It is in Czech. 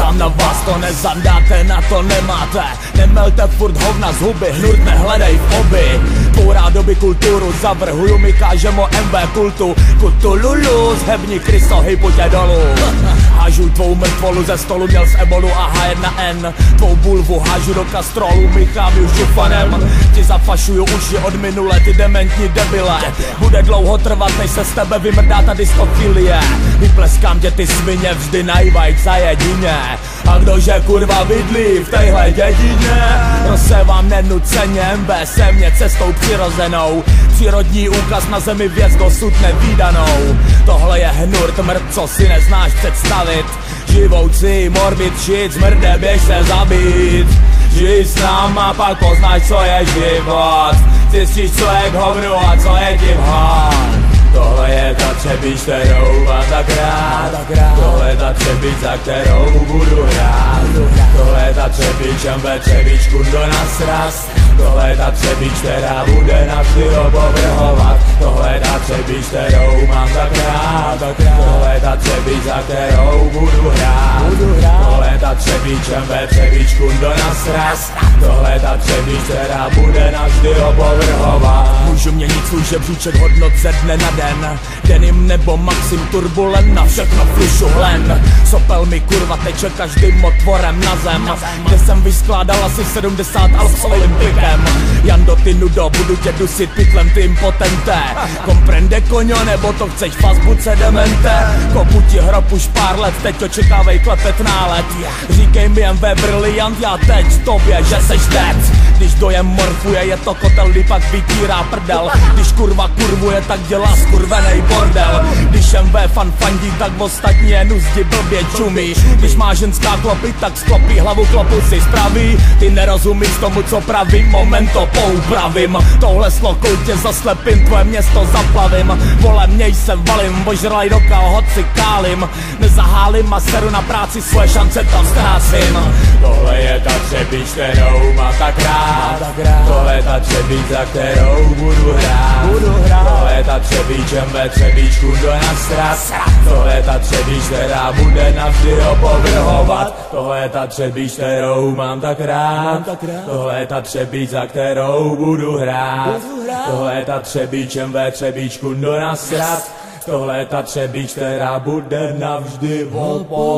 Sám na vás to nezandáte, na to nemáte. Nemelte furt hovna z huby, hnurt nehledej v oby. Pourá doby kulturu, zavrhuju mi kážemo MV kultu. Kutululu, zhebni Kristo, hej pojďte dolů. Hážu tvou mrtvolu ze stolu, měl z ebolu a H1N. Tvou bulvu hážu do kastrolu, míchám ju žufanem. Ti zafašuju uši od minule, ty dementní debile. Bude dlouho trvat, než se z tebe vymrdá ta diskofilie. Vypleskám tě ty svině, vždy najvajk za jedině. A kdože kurva bydlí v téhle dědině? Rozsevám nenuceně MB se mě cestou přirozenou. Přírodní úkaz na zemi věc dosud nevídanou. Tohle je hnurt mrt, co si neznáš představit. Živoucí, morbid, shit, zmrde, běž se zabít. Žij s náma, pak poznáš, co je život. Zjistíš, co je k hovnu a co je ti vhod. Tohle je ta třebíč, kterou mám tak rád. Tohle je ta třebíč, za kterou budu hrát. Tohle je ta třebíč, MV třebíčku do nás raz. Tohle je ta třebíč, která bude navždy opovrhovat. Tohle je ta třebíč, kterou mám tak rád. Tohle je ta třebíč, za kterou budu hrát. Tohle je ta třebíč, MV třebíčku do nás raz. Tohle je ta třebíč, která bude navždy opovrhovat. Můžu měnit svůj žebříček hodnot ze dne na den. Denim nebo Maxim Turbulent, na všechno flušu hlen. Sopel mi kurva teče každým otvorem na zem. Kde jsem vyskládal asi 70 alf s Olympikem. Jando ty nudo, budu tě dusit pytlem ty impotente. Komprende koňo, nebo to chceš fast, buď se demente. Kopu ti hrob už pár let, teď očekávej klepet nálet. Říkej mi MV briliant, já teď tobě, že seš teď. Když dojem morfuje, je to kotel, kdy pak vytírá prdel. Když kurva kurvuje, tak dělá skurvenej bordel. Když MV fan fandí, tak ostatní jen zdi blbě čumí. Když má ženská klopy, tak sklopí hlavu, klopu si spraví. Ty nerozumíš tomu, co pravím, moment to poupravím. Touhle slokou tě zaslepím, tvoje město zaplavím. Vole, měj se valím, ožralej do kalhot si kálím. Nezahálím a seru na práci, svoje šance tam ztrácím. Tohle je ta třebíč, kterou mám tak rád. Tohle je ta třebíč, za kterou budu hrát. Tohle je ta třebíč, MV třebíčku do nás raz. Tohle je ta třebíč, která bude navždy opovrhovat. Tohle je ta třebíč, kterou mám tak rád. Tohle je ta třebíč, za kterou budu hrát. Tohle je ta třebíč, MV třebíčku do nás raz. Tohle je ta třebíč, která bude navždy opovrhovat.